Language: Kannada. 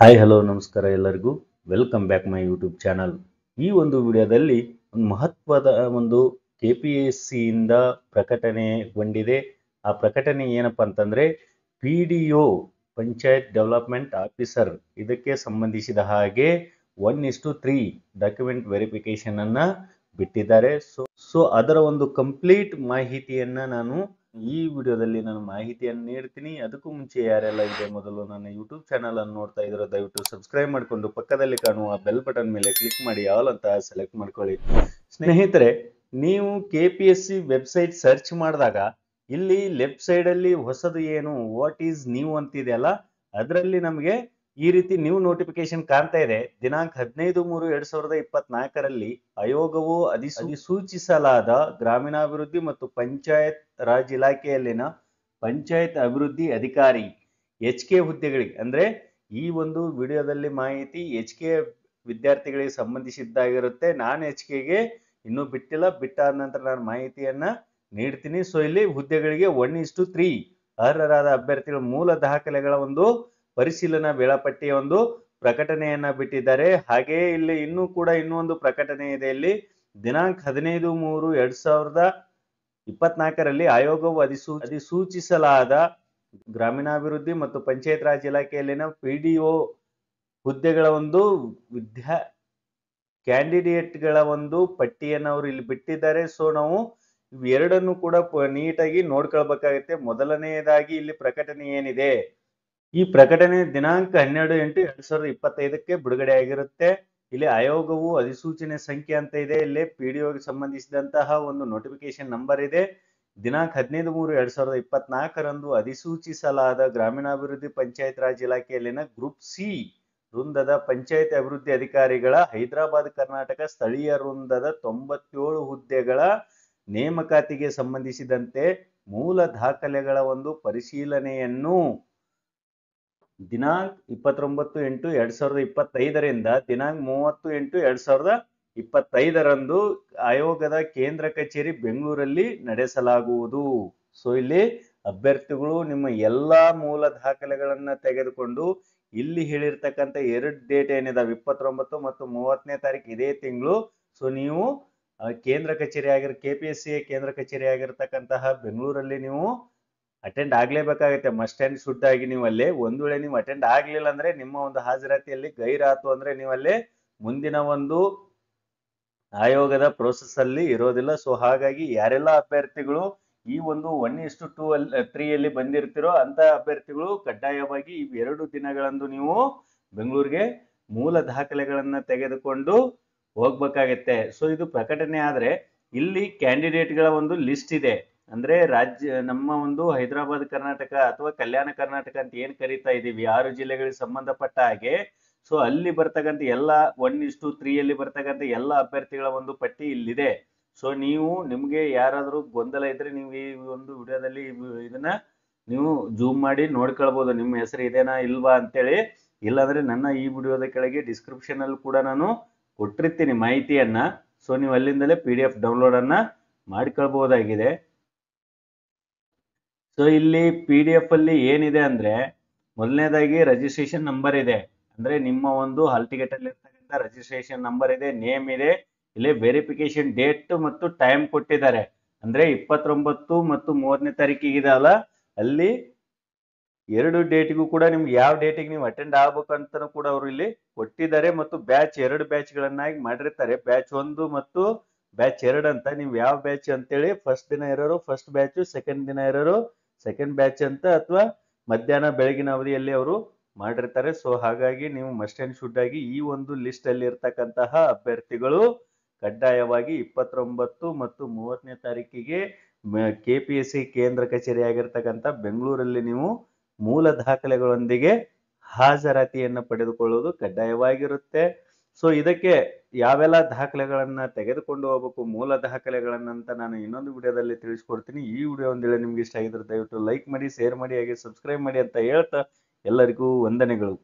ಹಾಯ್ ಹಲೋ ನಮಸ್ಕಾರ ಎಲ್ಲರಿಗೂ welcome back my YouTube channel. ಈ ಒಂದು ವಿಡಿಯೋದಲ್ಲಿ ಒಂದು ಮಹತ್ವದ ಒಂದು KPSC ಇಂದ ಪ್ರಕಟಣೆಗೊಂಡಿದೆ. ಆ ಪ್ರಕಟಣೆ ಏನಪ್ಪಾ ಅಂತಂದ್ರೆ PDO ಪಂಚಾಯತ್ ಡೆವಲಪ್ಮೆಂಟ್ ಆಫೀಸರ್ ಇದಕ್ಕೆ ಸಂಬಂಧಿಸಿದ ಹಾಗೆ 1:3 ಡಾಕ್ಯುಮೆಂಟ್ ವೆರಿಫಿಕೇಶನ್ ಅನ್ನ ಬಿಟ್ಟಿದ್ದಾರೆ. ಸೊ ಅದರ ಒಂದು ಕಂಪ್ಲೀಟ್ ಮಾಹಿತಿಯನ್ನ ನಾನು ಈ ವಿಡಿಯೋದಲ್ಲಿ ನಾನು ಮಾಹಿತಿಯನ್ನು ನೀಡ್ತೀನಿ. ಅದಕ್ಕೂ ಮುಂಚೆ ಯಾರೆಲ್ಲ ಇದೆ ಮೊದಲು ನನ್ನ ಯೂಟ್ಯೂಬ್ ಚಾನಲ್ ಅನ್ನು ನೋಡ್ತಾ ಇದ್ರೆ ದಯವಿಟ್ಟು ಸಬ್ಸ್ಕ್ರೈಬ್ ಮಾಡಿಕೊಂಡು ಪಕ್ಕದಲ್ಲಿ ಕಾಣುವ ಬೆಲ್ ಬಟನ್ ಮೇಲೆ ಕ್ಲಿಕ್ ಮಾಡಿ ಆಲ್ ಅಂತ ಸೆಲೆಕ್ಟ್ ಮಾಡ್ಕೊಳ್ಳಿ. ಸ್ನೇಹಿತರೆ, ನೀವು KPSC ವೆಬ್ಸೈಟ್ ಸರ್ಚ್ ಮಾಡಿದಾಗ ಇಲ್ಲಿ ಲೆಫ್ಟ್ ಸೈಡ್ ಅಲ್ಲಿ ಹೊಸದು ಏನು ವಾಟ್ ಈಸ್ ನ್ಯೂ ಅಂತಿದೆಯಲ್ಲ, ಅದರಲ್ಲಿ ನಮಗೆ ಈ ರೀತಿ ನ್ಯೂ ನೋಟಿಫಿಕೇಶನ್ ಕಾಣ್ತಾ ಇದೆ. ದಿನಾಂಕ 15/3/2024ರಲ್ಲಿ ಆಯೋಗವು ಅಧಿಸೂಚಿಸಲಾದ ಗ್ರಾಮೀಣಾಭಿವೃದ್ಧಿ ಮತ್ತು ಪಂಚಾಯತ್ ರಾಜ್ ಇಲಾಖೆಯಲ್ಲಿನ ಪಂಚಾಯತ್ ಅಭಿವೃದ್ಧಿ ಅಧಿಕಾರಿ HK ಹುದ್ದೆಗಳಿಗೆ, ಅಂದ್ರೆ ಈ ಒಂದು ವಿಡಿಯೋದಲ್ಲಿ ಮಾಹಿತಿ HK ವಿದ್ಯಾರ್ಥಿಗಳಿಗೆ ಸಂಬಂಧಿಸಿದ್ದಾಗಿರುತ್ತೆ. ನಾನು HKಗೆ ಇನ್ನೂ ಬಿಟ್ಟಿಲ್ಲ, ಬಿಟ್ಟಾದ ನಂತರ ನಾನು ಮಾಹಿತಿಯನ್ನ ನೀಡ್ತೀನಿ. ಸೊ ಇಲ್ಲಿ ಹುದ್ದೆಗಳಿಗೆ 1:3 ಅರ್ಹರಾದ ಅಭ್ಯರ್ಥಿಗಳ ಮೂಲ ದಾಖಲೆಗಳ ಒಂದು ಪರಿಶೀಲನಾ ವೇಳಾಪಟ್ಟಿಯ ಒಂದು ಪ್ರಕಟಣೆಯನ್ನ ಬಿಟ್ಟಿದ್ದಾರೆ. ಹಾಗೆಯೇ ಇಲ್ಲಿ ಇನ್ನೊಂದು ಪ್ರಕಟಣೆ ಇದೆ. ಇಲ್ಲಿ ದಿನಾಂಕ 15/3/2024ರಲ್ಲಿ ಆಯೋಗವು ಅಧಿಸೂಚಿಸಲಾದ ಗ್ರಾಮೀಣಾಭಿವೃದ್ಧಿ ಮತ್ತು ಪಂಚಾಯತ್ ರಾಜ್ ಇಲಾಖೆಯಲ್ಲಿನ PDO ಹುದ್ದೆಗಳ ಒಂದು ಕ್ಯಾಂಡಿಡೇಟ್ಗಳ ಒಂದು ಪಟ್ಟಿಯನ್ನು ಅವರು ಇಲ್ಲಿ ಬಿಟ್ಟಿದ್ದಾರೆ. ಸೊ ನಾವು ಇವೆರಡನ್ನು ಕೂಡ ನೀಟಾಗಿ ನೋಡ್ಕೊಳ್ಬೇಕಾಗುತ್ತೆ. ಮೊದಲನೆಯದಾಗಿ ಇಲ್ಲಿ ಪ್ರಕಟಣೆ ಏನಿದೆ, ಈ ಪ್ರಕಟಣೆ ದಿನಾಂಕ 12/8/2025ಕ್ಕೆ ಬಿಡುಗಡೆ ಆಗಿರುತ್ತೆ. ಇಲ್ಲಿ ಆಯೋಗವು ಅಧಿಸೂಚನೆ ಸಂಖ್ಯೆ ಅಂತ ಇದೆ. ಇಲ್ಲಿ PDOಗೆ ಸಂಬಂಧಿಸಿದಂತಹ ಒಂದು ನೋಟಿಫಿಕೇಶನ್ ನಂಬರ್ ಇದೆ. ದಿನಾಂಕ 15/3/2024ರಂದು ಅಧಿಸೂಚಿಸಲಾದ ಗ್ರಾಮೀಣಾಭಿವೃದ್ಧಿ ಪಂಚಾಯತ್ ರಾಜ್ ಇಲಾಖೆಯಲ್ಲಿನ ಗ್ರೂಪ್ C ವೃಂದದ ಪಂಚಾಯತ್ ಅಭಿವೃದ್ಧಿ ಅಧಿಕಾರಿಗಳ ಹೈದರಾಬಾದ್ ಕರ್ನಾಟಕ ಸ್ಥಳೀಯ ವೃಂದದ 97 ಹುದ್ದೆಗಳ ನೇಮಕಾತಿಗೆ ಸಂಬಂಧಿಸಿದಂತೆ ಮೂಲ ದಾಖಲೆಗಳ ಒಂದು ಪರಿಶೀಲನೆಯನ್ನು ದಿನಾಂಕ 29/8/2025ರಿಂದ ದಿನಾಂಕ 30/8/2025ರಂದು ಆಯೋಗದ ಕೇಂದ್ರ ಕಚೇರಿ ಬೆಂಗಳೂರಲ್ಲಿ ನಡೆಸಲಾಗುವುದು. ಸೊ ಇಲ್ಲಿ ಅಭ್ಯರ್ಥಿಗಳು ನಿಮ್ಮ ಎಲ್ಲಾ ಮೂಲ ದಾಖಲೆಗಳನ್ನ ತೆಗೆದುಕೊಂಡು ಇಲ್ಲಿ ಹೇಳಿರ್ತಕ್ಕಂಥ ಎರಡು ಡೇಟ್ ಏನಿದಾವೆ 29 ಮತ್ತು 30ನೇ ತಾರೀಕು ಇದೇ ತಿಂಗಳು. ಸೊ ನೀವು ಕೇಂದ್ರ ಕಚೇರಿ KPSC ಕೇಂದ್ರ ಕಚೇರಿ ಆಗಿರ್ತಕ್ಕಂತಹ ಬೆಂಗಳೂರಲ್ಲಿ ನೀವು ಅಟೆಂಡ್ ಆಗ್ಲೇಬೇಕಾಗುತ್ತೆ. ಮಸ್ಟ್ ಅಂಡ್ ಶುಡ್ ಆಗಿ ನೀವು ಅಲ್ಲೇ, ಒಂದು ವೇಳೆ ನೀವು ಅಟೆಂಡ್ ಆಗ್ಲಿಲ್ಲ ಅಂದ್ರೆ ನಿಮ್ಮ ಒಂದು ಹಾಜರಾತಿಯಲ್ಲಿ ಗೈರಾತು ಅಂದ್ರೆ ನೀವು ಅಲ್ಲೇ ಮುಂದಿನ ಒಂದು ಆಯೋಗದ ಪ್ರೋಸೆಸ್ ಅಲ್ಲಿ ಇರೋದಿಲ್ಲ. ಸೊ ಹಾಗಾಗಿ ಯಾರೆಲ್ಲ ಅಭ್ಯರ್ಥಿಗಳು ಈ ಒಂದು 1:3 ಬಂದಿರ್ತಿರೋ ಅಂತ ಅಭ್ಯರ್ಥಿಗಳು ಕಡ್ಡಾಯವಾಗಿ ಈ 2 ದಿನಗಳಂದು ನೀವು ಬೆಂಗಳೂರಿಗೆ ಮೂಲ ದಾಖಲೆಗಳನ್ನ ತೆಗೆದುಕೊಂಡು ಹೋಗ್ಬೇಕಾಗತ್ತೆ. ಸೊ ಇದು ಪ್ರಕಟಣೆ ಆದ್ರೆ ಇಲ್ಲಿ ಕ್ಯಾಂಡಿಡೇಟ್ಗಳ ಒಂದು ಲಿಸ್ಟ್ ಇದೆ. ಅಂದ್ರೆ ನಮ್ಮ ಒಂದು ಹೈದರಾಬಾದ್ ಕರ್ನಾಟಕ ಅಥವಾ ಕಲ್ಯಾಣ ಕರ್ನಾಟಕ ಅಂತ ಏನ್ ಕರೀತಾ ಇದೀವಿ 6 ಜಿಲ್ಲೆಗಳಿಗೆ ಸಂಬಂಧಪಟ್ಟ ಹಾಗೆ, ಸೊ ಅಲ್ಲಿ ಬರ್ತಕ್ಕಂಥ ಎಲ್ಲ 1:3 ಬರ್ತಕ್ಕಂಥ ಎಲ್ಲ ಅಭ್ಯರ್ಥಿಗಳ ಒಂದು ಪಟ್ಟಿ ಇಲ್ಲಿದೆ. ಸೊ ನಿಮ್ಗೆ ಯಾರಾದ್ರೂ ಗೊಂದಲ ಇದ್ರೆ ನೀವು ಈ ಒಂದು ವಿಡಿಯೋದಲ್ಲಿ ಇದನ್ನ ನೀವು ಜೂಮ್ ಮಾಡಿ ನೋಡ್ಕೊಳ್ಬಹುದು, ನಿಮ್ಮ ಹೆಸರು ಇದೇನಾ ಇಲ್ವಾ ಅಂತೇಳಿ. ಇಲ್ಲಾಂದ್ರೆ ನನ್ನ ಈ ವಿಡಿಯೋದ ಕೆಳಗೆ ಡಿಸ್ಕ್ರಿಪ್ಷನ್ ಅಲ್ಲಿ ಕೂಡ ನಾನು ಕೊಟ್ಟಿರ್ತೀನಿ ಮಾಹಿತಿಯನ್ನ. ಸೊ ನೀವು ಅಲ್ಲಿಂದಲೇ PDF ಡೌನ್ಲೋಡ್ ಅನ್ನ ಮಾಡ್ಕೊಳ್ಬಹುದಾಗಿದೆ. ಸೊ ಇಲ್ಲಿ PDF ಅಲ್ಲಿ ಏನಿದೆ ಅಂದ್ರೆ ಮೊದಲನೇದಾಗಿ ರಿಜಿಸ್ಟ್ರೇಷನ್ ನಂಬರ್ ಇದೆ, ಅಂದ್ರೆ ನಿಮ್ಮ ಒಂದು ಹಾಲ್ ಟಿಕೆಟ್ ಅಲ್ಲಿ ಇರ್ತಕ್ಕಂಥ ರಿಜಿಸ್ಟ್ರೇಷನ್ ನಂಬರ್ ಇದೆ, ನೇಮ್ ಇದೆ. ಇಲ್ಲಿ ವೆರಿಫಿಕೇಶನ್ ಡೇಟ್ ಮತ್ತು ಟೈಮ್ ಕೊಟ್ಟಿದ್ದಾರೆ. ಅಂದ್ರೆ 29 ಮತ್ತು 30ನೇ ತಾರೀಕಿಗೆ ಇದಲ್ಲ, ಅಲ್ಲಿ ಎರಡು ಡೇಟಿಗೂ ಕೂಡ ನಿಮ್ಗೆ ಯಾವ ಡೇಟಿಗೆ ನೀವು ಅಟೆಂಡ್ ಆಗ್ಬೇಕಂತ ಕೂಡ ಅವರು ಇಲ್ಲಿ ಕೊಟ್ಟಿದ್ದಾರೆ. ಮತ್ತು ಬ್ಯಾಚ್ 2 ಬ್ಯಾಚ್ಗಳನ್ನಾಗಿ ಮಾಡಿರ್ತಾರೆ, ಬ್ಯಾಚ್ 1 ಮತ್ತು ಬ್ಯಾಚ್ 2 ಅಂತ. ನೀವು ಯಾವ ಬ್ಯಾಚ್ ಅಂತೇಳಿ ಫಸ್ಟ್ ದಿನ ಇರೋರು ಫಸ್ಟ್ ಬ್ಯಾಚ್, ಸೆಕೆಂಡ್ ದಿನ ಇರೋರು ಸೆಕೆಂಡ್ ಬ್ಯಾಚ್ ಅಂತ, ಅಥವಾ ಮಧ್ಯಾಹ್ನ ಬೆಳಗಿನ ಅವಧಿಯಲ್ಲಿ ಅವರು ಮಾಡಿರ್ತಾರೆ. ಸೊ ಹಾಗಾಗಿ ನೀವು ಮಸ್ಟ್ ಅಂಡ್ ಶುಡ್ ಆಗಿ ಈ ಒಂದು ಲಿಸ್ಟ್ ಅಲ್ಲಿ ಇರ್ತಕ್ಕಂತಹ ಅಭ್ಯರ್ಥಿಗಳು ಕಡ್ಡಾಯವಾಗಿ 29 ಮತ್ತು 30ನೇ ತಾರೀಕಿಗೆ KPSC ಕೇಂದ್ರ ಕಚೇರಿ ಆಗಿರ್ತಕ್ಕಂಥ ಬೆಂಗಳೂರಲ್ಲಿ ನೀವು ಮೂಲ ದಾಖಲೆಗಳೊಂದಿಗೆ ಹಾಜರಾತಿಯನ್ನು ಪಡೆದುಕೊಳ್ಳುವುದು ಕಡ್ಡಾಯವಾಗಿರುತ್ತೆ. ಸೊ ಇದಕ್ಕೆ ಯಾವೆಲ್ಲ ದಾಖಲೆಗಳನ್ನ ತೆಗೆದುಕೊಂಡು ಹೋಗಬೇಕು, ಮೂಲ ದಾಖಲೆಗಳನ್ನಂತ ನಾನು ಇನ್ನೊಂದು ವಿಡಿಯೋದಲ್ಲಿ ತಿಳಿಸ್ಕೊಡ್ತೀನಿ. ಈ ವಿಡಿಯೋ ಒಂದ್ ವೇಳೆ ನಿಮ್ಗೆ ಇಷ್ಟ ಆಗಿದ್ರೆ ದಯವಿಟ್ಟು ಲೈಕ್ ಮಾಡಿ, ಶೇರ್ ಮಾಡಿ, ಹಾಗೆ ಸಬ್ಸ್ಕ್ರೈಬ್ ಮಾಡಿ ಅಂತ ಹೇಳ್ತಾ ಎಲ್ಲರಿಗೂ ವಂದನೆಗಳು.